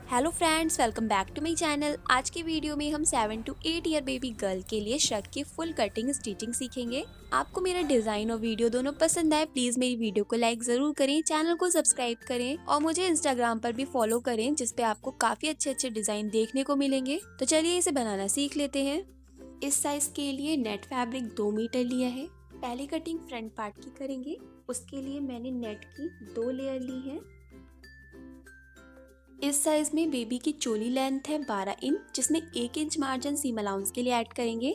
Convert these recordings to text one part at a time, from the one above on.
Hello friends, welcome back to my channel. आज के video में हम 7 to 8 ईयर बेबी गर्ल के लिए शर्ट की फुल कटिंग स्टिचिंग सीखेंगे। आपको मेरा डिजाइन और वीडियो दोनों पसंद आए, प्लीज मेरी वीडियो को लाइक जरूर करें, चैनल को सब्सक्राइब करें और मुझे इंस्टाग्राम पर भी फॉलो करें, जिसपे आपको काफी अच्छे अच्छे डिजाइन देखने को मिलेंगे। तो चलिए इसे बनाना सीख लेते हैं। इस साइज के लिए नेट फैब्रिक 2 मीटर लिया है। पहली कटिंग फ्रंट पार्ट की करेंगे। उसके लिए मैंने नेट की 2 लेयर ली है। इस साइज में बेबी की चोली लेंथ है 12 इंच, जिसमें 1 इंच मार्जिन सीम अलाउंस के लिए ऐड करेंगे।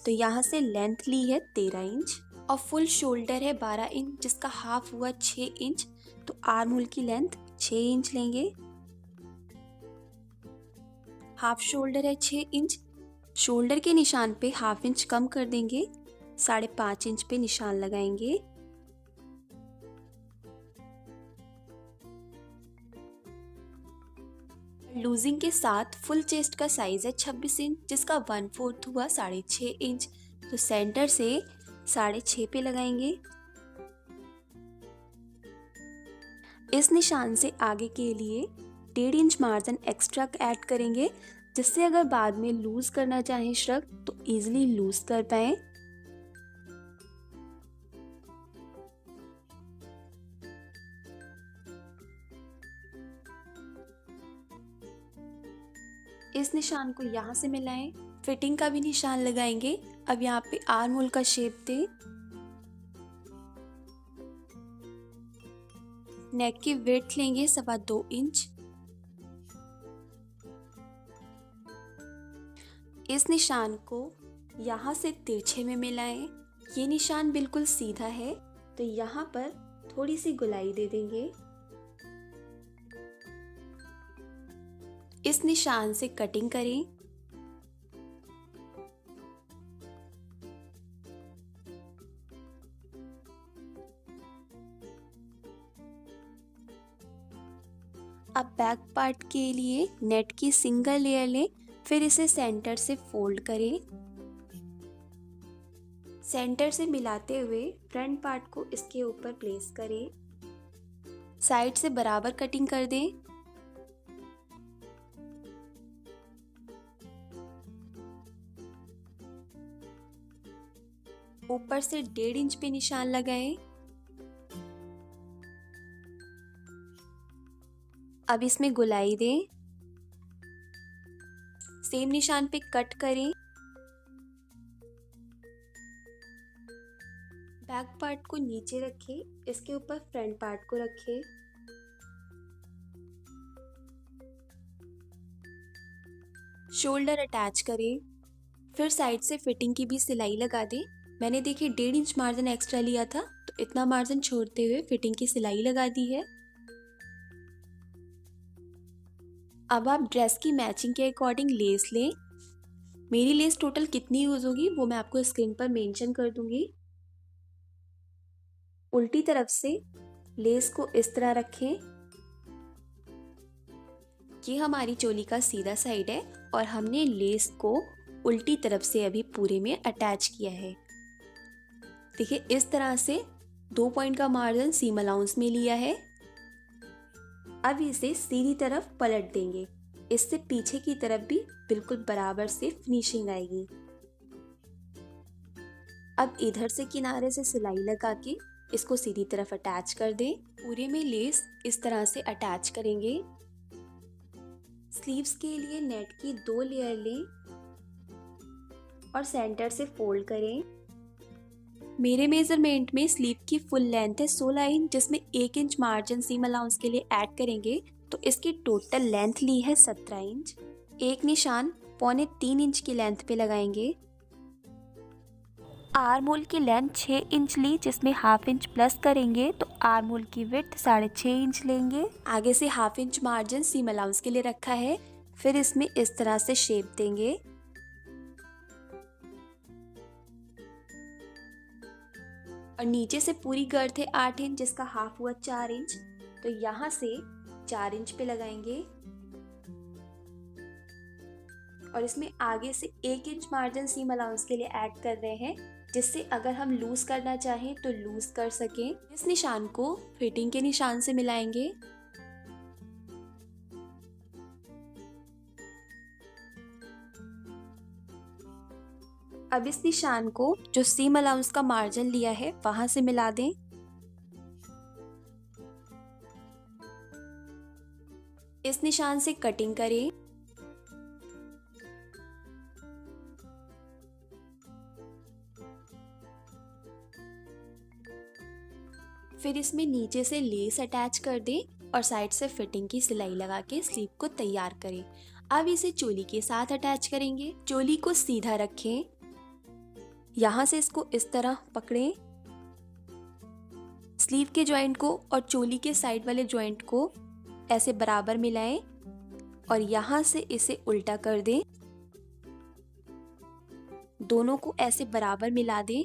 तो यहाँ से लेंथ ली है 13 इंच और फुल शोल्डर है 12 इंच, जिसका हाफ हुआ 6 इंच। तो आर्म होल की लेंथ 6 इंच लेंगे। हाफ शोल्डर है 6 इंच। शोल्डर के निशान पे हाफ इंच कम कर देंगे, 5.5 इंच पे निशान लगाएंगे। लूजिंग के साथ फुल चेस्ट का साइज है 26 इंच, जिसका 1/4 हुआ 6.5 इंच। तो सेंटर से 6.5 पे लगाएंगे। इस निशान से आगे के लिए 1.5 इंच मार्जिन एक्स्ट्रा ऐड करेंगे, जिससे अगर बाद में लूज करना चाहें श्रग तो इजीली लूज कर पाए। इस निशान को यहाँ से मिलाएं। फिटिंग का भी निशान लगाएंगे। अब यहाँ पे आर्म होल का शेप दें। नेक की विड्थ लेंगे 2.25 इंच। इस निशान को यहाँ से तिरछे में मिलाएं। ये निशान बिल्कुल सीधा है, तो यहाँ पर थोड़ी सी गोलाई दे देंगे। इस निशान से कटिंग करें। अब बैक पार्ट के लिए नेट की सिंगल लेयर लें, फिर इसे सेंटर से फोल्ड करें। सेंटर से मिलाते हुए फ्रंट पार्ट को इसके ऊपर प्लेस करें। साइड से बराबर कटिंग कर दें। ऊपर से 1.5 इंच पे निशान लगाएं। अब इसमें गोलाई दें। सेम निशान पे कट करें। बैक पार्ट को नीचे रखें, इसके ऊपर फ्रंट पार्ट को रखें। शोल्डर अटैच करें। फिर साइड से फिटिंग की भी सिलाई लगा दें। मैंने देखिए 1.5 इंच मार्जिन एक्स्ट्रा लिया था, तो इतना मार्जिन छोड़ते हुए फिटिंग की सिलाई लगा दी है। अब आप ड्रेस की मैचिंग के अकॉर्डिंग लेस लें। मेरी लेस टोटल कितनी यूज होगी वो मैं आपको स्क्रीन पर मेंशन कर दूंगी। उल्टी तरफ से लेस को इस तरह रखें। ये हमारी चोली का सीधा साइड है और हमने लेस को उल्टी तरफ से अभी पूरे में अटैच किया है। देखिए इस तरह से 2 पॉइंट का मार्जिन सीम अलाउंस में लिया है। अब इसे सीधी तरफ पलट देंगे। इससे पीछे की तरफ भी बिल्कुल बराबर से फिनिशिंग आएगी। अब इधर से किनारे से सिलाई लगा के इसको सीधी तरफ अटैच कर दें। पूरे में लेस इस तरह से अटैच करेंगे। स्लीव्स के लिए नेट की 2 लेयर लें और सेंटर से फोल्ड करें। मेरे मेजरमेंट में स्लीव की फुल लेंथ है 16 इंच, जिसमें 1 इंच मार्जिन सीम अलाउंस के लिए ऐड करेंगे, तो इसकी टोटल लेंथ ली है 17 इंच। एक निशान 2.25 इंच की लेंथ पे लगाएंगे। आर्म होल की लेंथ 6 इंच ली, जिसमें हाफ इंच प्लस करेंगे, तो आर्म होल की विड्थ 6.5 इंच लेंगे। आगे से half inch margin seam allowance के लिए रखा है। फिर इसमें इस तरह से शेप देंगे। और नीचे से पूरी गर्थ है 8 इंच, जिसका हाफ हुआ 4 इंच। तो यहाँ से 4 इंच पे लगाएंगे और इसमें आगे से 1 इंच मार्जिन सीम अलाउंस के लिए ऐड कर रहे हैं, जिससे अगर हम लूज करना चाहें तो लूज कर सकें। इस निशान को फिटिंग के निशान से मिलाएंगे। अब इस निशान को जो सीम अलाउंस का मार्जिन लिया है वहां से मिला दें। इस निशान से कटिंग करें। फिर इसमें नीचे से लेस अटैच कर दें और साइड से फिटिंग की सिलाई लगा के स्लीव को तैयार करें। अब इसे चोली के साथ अटैच करेंगे। चोली को सीधा रखें, यहाँ से इसको इस तरह पकड़ें, स्लीव के जॉइंट को और चोली के साइड वाले जॉइंट को ऐसे बराबर मिलाएं और यहाँ से इसे उल्टा कर दें। दोनों को ऐसे बराबर मिला दें।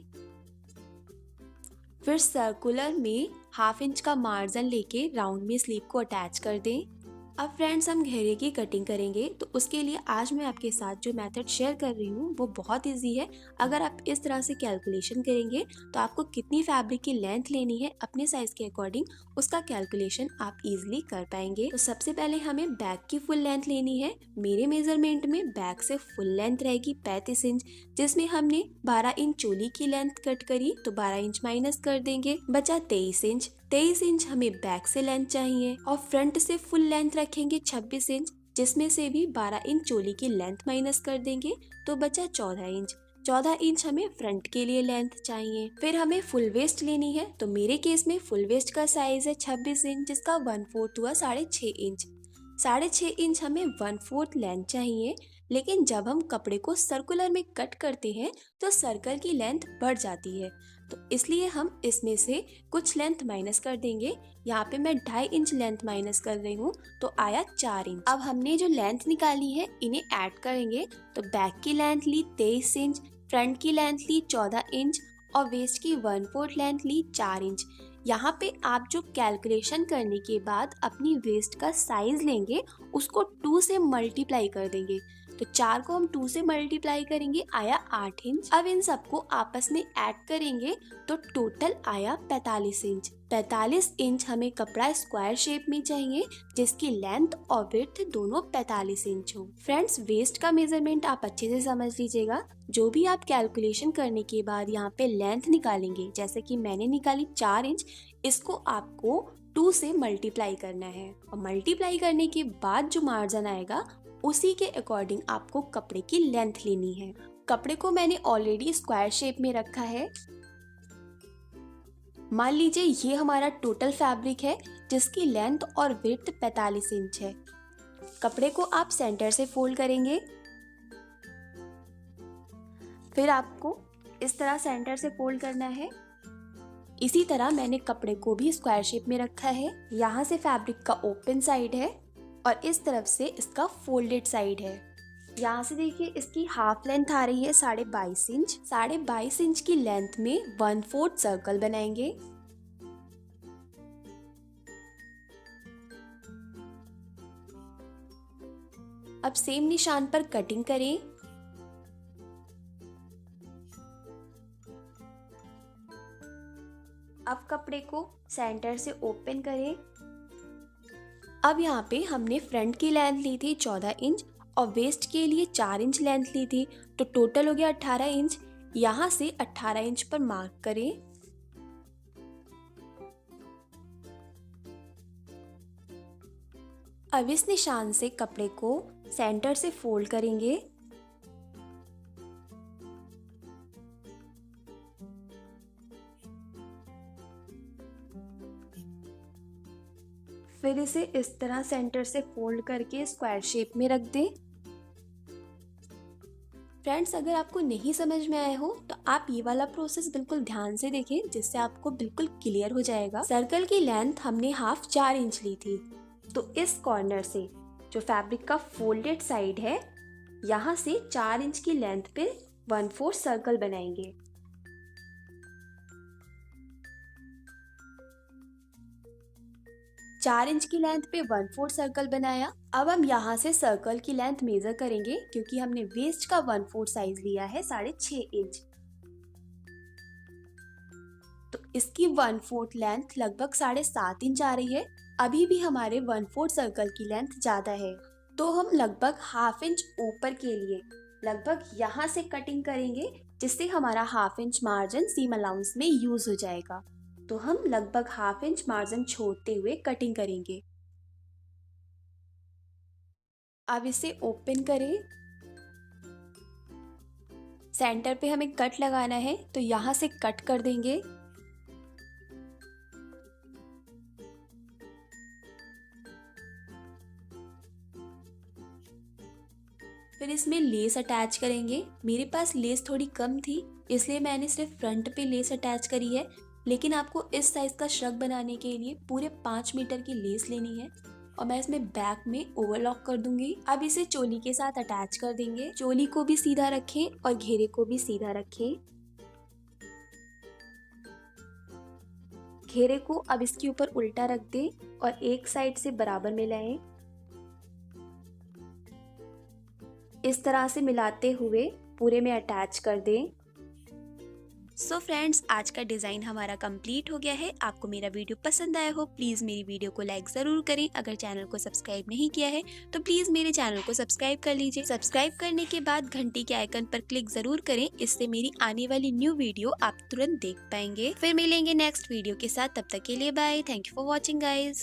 फिर सर्कुलर में 1/2 इंच का मार्जिन लेके राउंड में स्लीव को अटैच कर दें। अब फ्रेंड्स हम घेरे की कटिंग करेंगे, तो उसके लिए आज मैं आपके साथ जो मेथड शेयर कर रही हूँ वो बहुत इजी है। अगर आप इस तरह से कैलकुलेशन करेंगे तो आपको कितनी फैब्रिक की लेंथ लेनी है अपने साइज के अकॉर्डिंग, उसका कैलकुलेशन आप इजीली कर पाएंगे। तो सबसे पहले हमें बैक की फुल लेंथ लेनी है। मेरे मेजरमेंट में बैक से फुल लेंथ रहेगी 35 इंच, जिसमें हमने 12 इंच चोली की लेंथ कट करी तो 12 इंच माइनस कर देंगे, बचा 23 इंच। 23 इंच हमें बैक से लेंथ चाहिए और फ्रंट से फुल लेंथ रखेंगे 26 इंच, जिसमें से भी 12 इंच चोली की लेंथ माइनस कर देंगे तो बचा 14 इंच। 14 इंच हमें फ्रंट के लिए लेंथ चाहिए। फिर हमें फुल वेस्ट लेनी है, तो मेरे केस में फुल वेस्ट का साइज है 26 इंच, जिसका 1/4 हुआ 6.5 इंच। 6.5 इंच हमें 1/4 लेंथ चाहिए, लेकिन जब हम कपड़े को सर्कुलर में कट करते हैं तो सर्कल की लेंथ बढ़ जाती है, तो इसलिए हम इसमें से कुछ लेंथ माइनस कर देंगे। यहाँ पे मैं 2.5 इंच लेंथ माइनस कर रही हूँ तो आया 4 इंच। अब हमने जो लेंथ निकाली है इन्हें ऐड करेंगे, तो बैक की लेंथ ली 23 इंच, फ्रंट की लेंथ ली 14 इंच और वेस्ट की 1/4 लेंथ ली 4 इंच। यहाँ पे आप जो कैलकुलेशन करने के बाद अपनी वेस्ट का साइज लेंगे उसको 2 से मल्टीप्लाई कर देंगे, तो 4 को हम 2 से मल्टीप्लाई करेंगे, आया 8 इंच। अब इन सबको आपस में ऐड करेंगे तो टोटल आया 45 इंच। 45 इंच हमें कपड़ा स्क्वायर शेप में चाहिए, जिसकी लेंथ और विड्थ दोनों 45 इंच हो। फ्रेंड्स, वेस्ट का मेजरमेंट आप अच्छे से समझ लीजिएगा। जो भी आप कैलकुलेशन करने के बाद यहाँ पे लेंथ निकालेंगे, जैसे कि मैंने निकाली 4 इंच, इसको आपको 2 से मल्टीप्लाई करना है और मल्टीप्लाई करने के बाद जो मार्जिन आएगा उसी के अकॉर्डिंग आपको कपड़े की लेंथ लेनी है। कपड़े को मैंने ऑलरेडी स्क्वायर शेप में रखा है। मान लीजिए ये हमारा टोटल फैब्रिक है जिसकी लेंथ और विड्थ 45 इंच है। कपड़े को आप सेंटर से फोल्ड करेंगे, फिर आपको इस तरह सेंटर से फोल्ड करना है। इसी तरह मैंने कपड़े को भी स्क्वायर शेप में रखा है। यहाँ से फैब्रिक का ओपन साइड है और इस तरफ से इसका फोल्डेड साइड है। यहाँ से देखिए इसकी हाफ लेंथ आ रही है 22.5 इंच। 22.5 इंच की लेंथ में 1/4 सर्कल बनाएंगे। अब सेम निशान पर कटिंग करें। अब कपड़े को सेंटर से ओपन करें। अब यहाँ पे हमने फ्रंट की लेंथ ली थी 14 इंच और वेस्ट के लिए 4 इंच लेंथ ली थी, तो टोटल हो गया 18 इंच। यहाँ से 18 इंच पर मार्क करें। अब इस निशान से कपड़े को सेंटर से फोल्ड करेंगे। फिर इसे इस तरह सेंटर से फोल्ड करके स्क्वायर शेप में रख दें। फ्रेंड्स, अगर आपको नहीं समझ में आया हो तो आप ये वाला प्रोसेस बिल्कुल ध्यान से देखें, जिससे आपको बिल्कुल क्लियर हो जाएगा। सर्कल की लेंथ हमने हाफ 4 इंच ली थी, तो इस कॉर्नर से जो फैब्रिक का फोल्डेड साइड है, यहाँ से 4 इंच की लेंथ पे 1/4 सर्कल बनाएंगे। चार इंच की लेंथ पे 1/4 सर्कल बनाया। अब हम यहाँ से सर्कल की लेंथ मेजर करेंगे, क्योंकि हमने वेस्ट का 1/4 साइज लिया है 6.5 इंच, तो इसकी 1/4 लेंथ लगभग 7.5 इंच आ रही है। अभी भी हमारे 1/4 सर्कल की लेंथ ज्यादा है, तो हम लगभग 1/2 इंच ऊपर के लिए लगभग यहाँ से कटिंग करेंगे, जिससे हमारा half inch margin seam allowance में यूज हो जाएगा। तो हम लगभग हाफ इंच मार्जिन छोड़ते हुए कटिंग करेंगे। अब इसे ओपन करें। सेंटर पे हमें कट लगाना है, तो यहाँ से कट कर देंगे। फिर इसमें लेस अटैच करेंगे। मेरे पास लेस थोड़ी कम थी, इसलिए मैंने सिर्फ फ्रंट पे लेस अटैच करी है, लेकिन आपको इस साइज का श्रग बनाने के लिए पूरे 5 मीटर की लेस लेनी है। और मैं इसमें बैक में ओवरलॉक कर दूंगी। अब इसे चोली के साथ अटैच कर देंगे। चोली को भी सीधा रखें और घेरे को भी सीधा रखें। घेरे को अब इसके ऊपर उल्टा रख दें और एक साइड से बराबर मिलाएं। इस तरह से मिलाते हुए पूरे में अटैच कर दें। सो फ्रेंड्स, आज का डिज़ाइन हमारा कंप्लीट हो गया है। आपको मेरा वीडियो पसंद आया हो, प्लीज़ मेरी वीडियो को लाइक ज़रूर करें। अगर चैनल को सब्सक्राइब नहीं किया है तो प्लीज़ मेरे चैनल को सब्सक्राइब कर लीजिए। सब्सक्राइब करने के बाद घंटी के आइकन पर क्लिक ज़रूर करें, इससे मेरी आने वाली न्यू वीडियो आप तुरंत देख पाएंगे। फिर मिलेंगे नेक्स्ट वीडियो के साथ, तब तक के लिए bye. Thank you for watching guys.